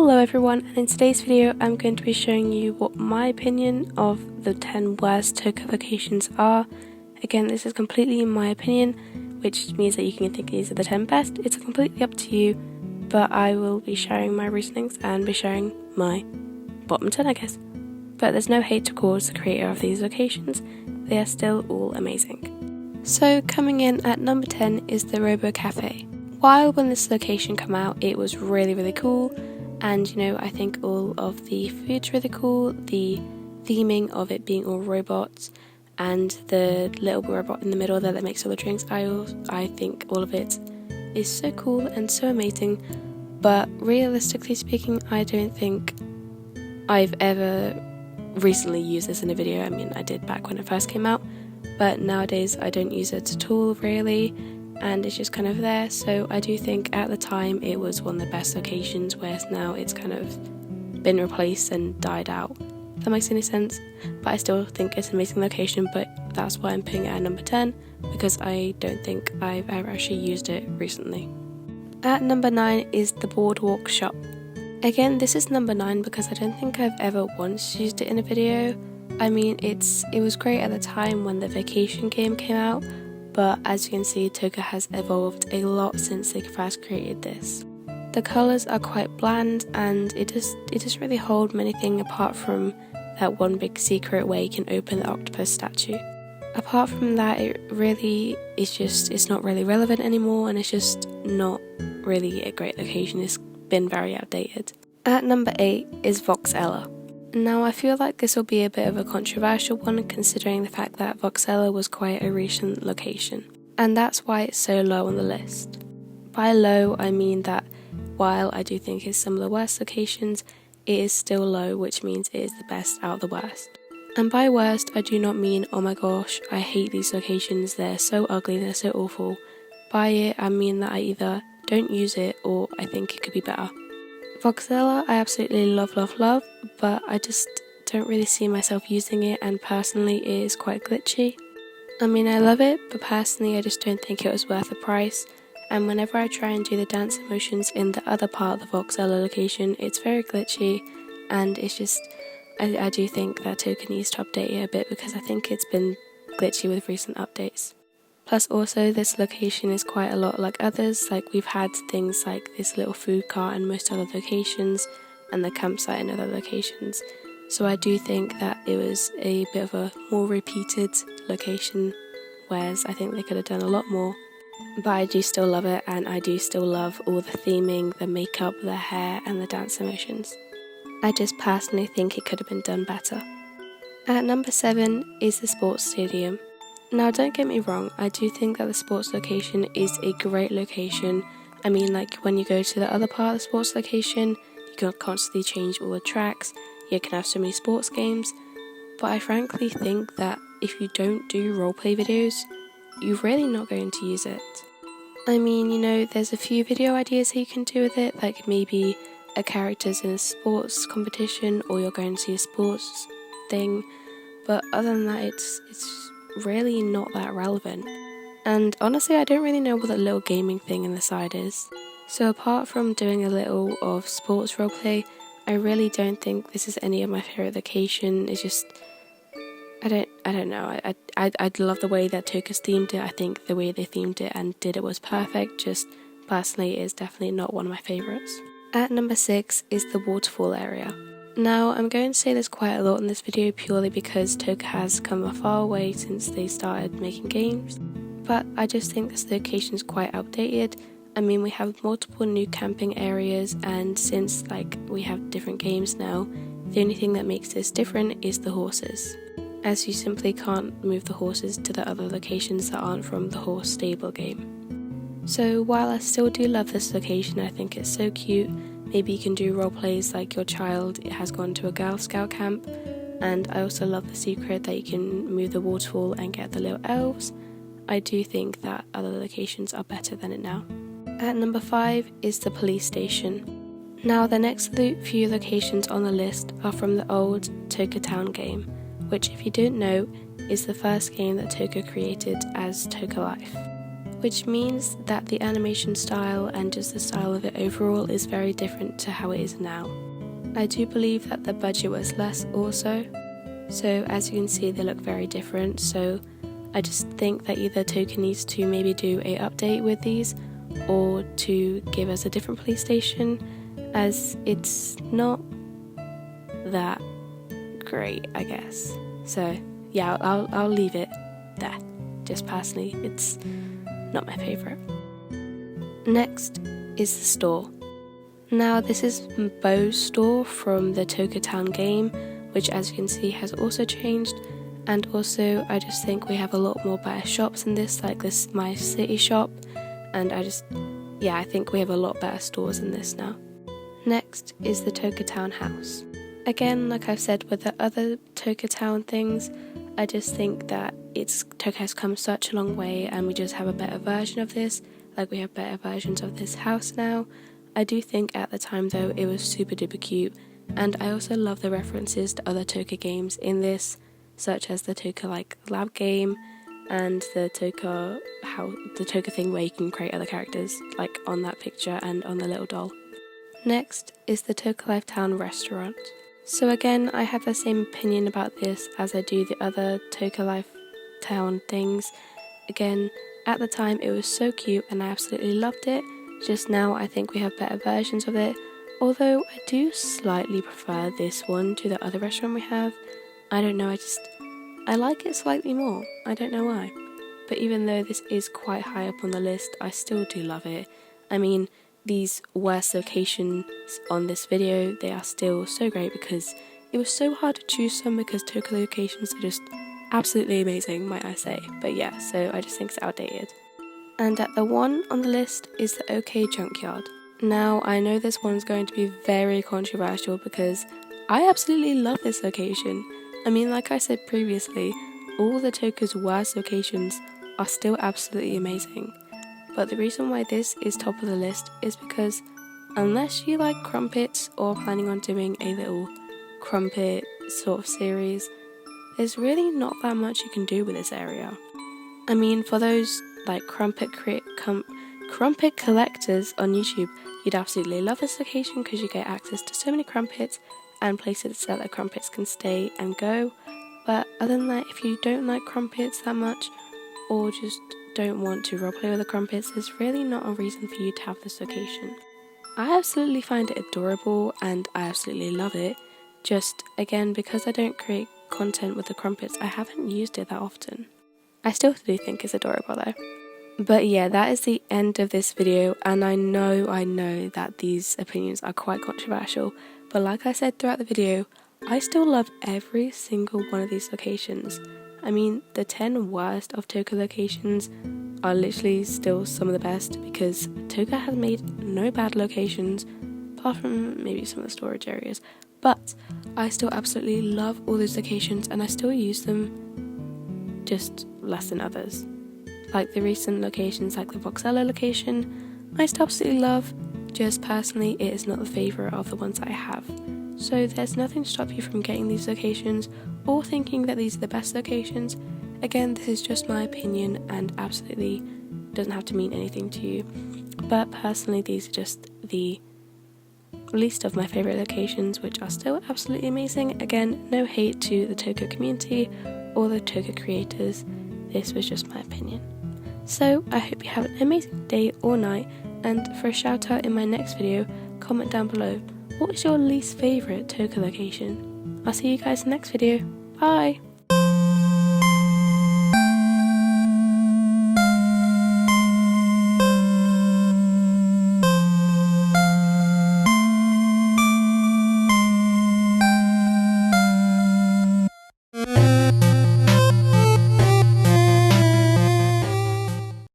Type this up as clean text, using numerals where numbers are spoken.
Hello everyone, and in today's video I'm going to be showing you what my opinion of the 10 worst Toca locations are. Again, this is completely my opinion, which means that you can think these are the 10 best. It's completely up to you, but I will be sharing my reasonings and be sharing my bottom 10, I guess. But there's no hate towards the creator of these locations, they are still all amazing. So coming in at number 10 is the 𝐴𝐵𝐿𝐴𝐻. While when this location came out, it was really cool. And I think all of the food's really cool, the theming of it being all robots and the little robot in the middle there that makes all the drinks, I think all of it is so cool and so amazing. But realistically speaking, I don't think I've ever recently used this in a video. I mean, I did back when it first came out, but nowadays I don't use it at all really. And it's just kind of there, so I do think at the time it was one of the best locations, whereas now it's kind of been replaced and died out. If that makes any sense, but I still think it's an amazing location, but that's why I'm putting it at number 10, because I don't think I've ever actually used it recently. At number 9 is the Boardwalk Shop. Again, this is number 9 because I don't think I've ever once used it in a video. I mean, it was great at the time when the vacation game came out, but as you can see, Toca has evolved a lot since they first created this. The colours are quite bland, and it doesn't really hold many things apart from that one big secret where you can open the octopus statue. Apart from that, it's not really relevant anymore, and it's just not really a great location. It's been very outdated. At number 8 is 𝗁𝗏𝗧. Now I feel like this will be a bit of a controversial one, considering the fact that 𝗁𝗏𝗧 was quite a recent location, and that's why it's so low on the list. By low, I mean that while I do think it's some of the worst locations, it is still low, which means it is the best out of the worst. And by worst, I do not mean, oh my gosh, I hate these locations, they're so ugly, they're so awful. By it, I mean that I either don't use it or I think it could be better. 𝗁𝗏𝗧 I absolutely love, but I just don't really see myself using it, and personally it is quite glitchy. I mean, I love it, but personally I just don't think it was worth the price, and whenever I try and do the dance motions in the other part of the 𝗁𝗏𝗧 location, it's very glitchy, and it's just, I do think that Toca needs to update it a bit, because I think it's been glitchy with recent updates. Plus also, this location is quite a lot like others, like we've had things like this little food cart in most other locations, and the campsite in other locations. So I do think that it was a bit of a more repeated location, whereas I think they could have done a lot more. But I do still love it, and I do still love all the theming, the makeup, the hair, and the dance emotions. I just personally think it could have been done better. At number 7 is the sports stadium. Now don't get me wrong, I do think that the sports location is a great location. I mean, like when you go to the other part of the sports location, you can constantly change all the tracks, you can have so many sports games, but I frankly think that if you don't do roleplay videos, you're really not going to use it. I mean, there's a few video ideas that you can do with it, like maybe a character's in a sports competition, or you're going to see a sports thing, but other than that, it's really not that relevant. And honestly, I don't really know what that little gaming thing in the side is. So apart from doing a little of sports roleplay, I really don't think this is any of my favourite location. It's just, I don't know. I love the way that Toca's themed it. I think the way they themed it and did it was perfect. Just personally, it is definitely not one of my favourites. At number 6 is the waterfall area. Now, I'm going to say this quite a lot in this video purely because Toca has come a far way since they started making games, but I just think this location is quite outdated. I mean, we have multiple new camping areas, and since we have different games now, the only thing that makes this different is the horses, as you simply can't move the horses to the other locations that aren't from the horse stable game. So while I still do love this location, I think it's so cute. Maybe you can do role plays like your child has gone to a Girl Scout camp, and I also love the secret that you can move the waterfall and get the little elves. I do think that other locations are better than it now. At number 5 is the police station. Now the next few locations on the list are from the old Toca Town game, which if you don't know is the first game that Toca created as Toca Life. which means that the animation style and just the style of it overall is very different to how it is now. I do believe that the budget was less also, so as you can see they look very different, so I just think that either Toca needs to maybe do a update with these or to give us a different police station, as it's not that great, I guess. So yeah, I'll leave it there. Just personally, it's not my favourite. Next is the store. Now this is Beau's store from the Toca Town game, which as you can see has also changed, and also I just think we have a lot more better shops in this, like this My City shop, and I think we have a lot better stores in this now. Next is the Toca Town house. Again, like I've said with the other Toca Town things, I just think that Toca has come such a long way and we just have a better version of this, like we have better versions of this house now. I do think at the time though it was super duper cute, and I also love the references to other Toca games in this, such as the Toca lab game and the Toca thing where you can create other characters like on that picture and on the little doll. Next is the Toca Life Town restaurant. So again, I have the same opinion about this as I do the other Toca Life Town things. Again, at the time it was so cute and I absolutely loved it. Just now I think we have better versions of it, although I do slightly prefer this one to the other restaurant we have. I don't know, I like it slightly more. I don't know why. But even though this is quite high up on the list, I still do love it. I mean, these worst locations on this video, they are still so great because it was so hard to choose some because Toca locations are just absolutely amazing, might I say. But yeah, so I just think it's outdated. And at the one on the list is the OK Junkyard. Now, I know this one's going to be very controversial because I absolutely love this location. I mean, like I said previously, all the Toca's worst locations are still absolutely amazing. But the reason why this is top of the list is because unless you like crumpets or planning on doing a little crumpet sort of series, there's really not that much you can do with this area. I mean, for those like crumpet collectors on YouTube, you'd absolutely love this location because you get access to so many crumpets and places that the crumpets can stay and go. But other than that, if you don't like crumpets that much or just don't want to roleplay with the crumpets, there's really not a reason for you to have this location. I absolutely find it adorable and I absolutely love it. Just again, because I don't create content with the crumpets, I haven't used it that often. I still do think it's adorable though. But yeah, that is the end of this video, and I know that these opinions are quite controversial, but like I said throughout the video, I still love every single one of these locations. I mean, the 10 worst of Toca locations are literally still some of the best because Toca has made no bad locations, apart from maybe some of the storage areas, but I still absolutely love all those locations and I still use them, just less than others. Like the recent locations like the 𝐴𝐵𝐿𝐴 location, I still absolutely love, just personally it is not the favourite of the ones I have. So there's nothing to stop you from getting these locations or thinking that these are the best locations. Again, this is just my opinion and absolutely doesn't have to mean anything to you. But personally, these are just the least of my favourite locations, which are still absolutely amazing. Again, no hate to the Toca community or the Toca creators. This was just my opinion. So I hope you have an amazing day or night, and for a shout out in my next video, comment down below, what is your least favourite Toca location? I'll see you guys in the next video. Bye!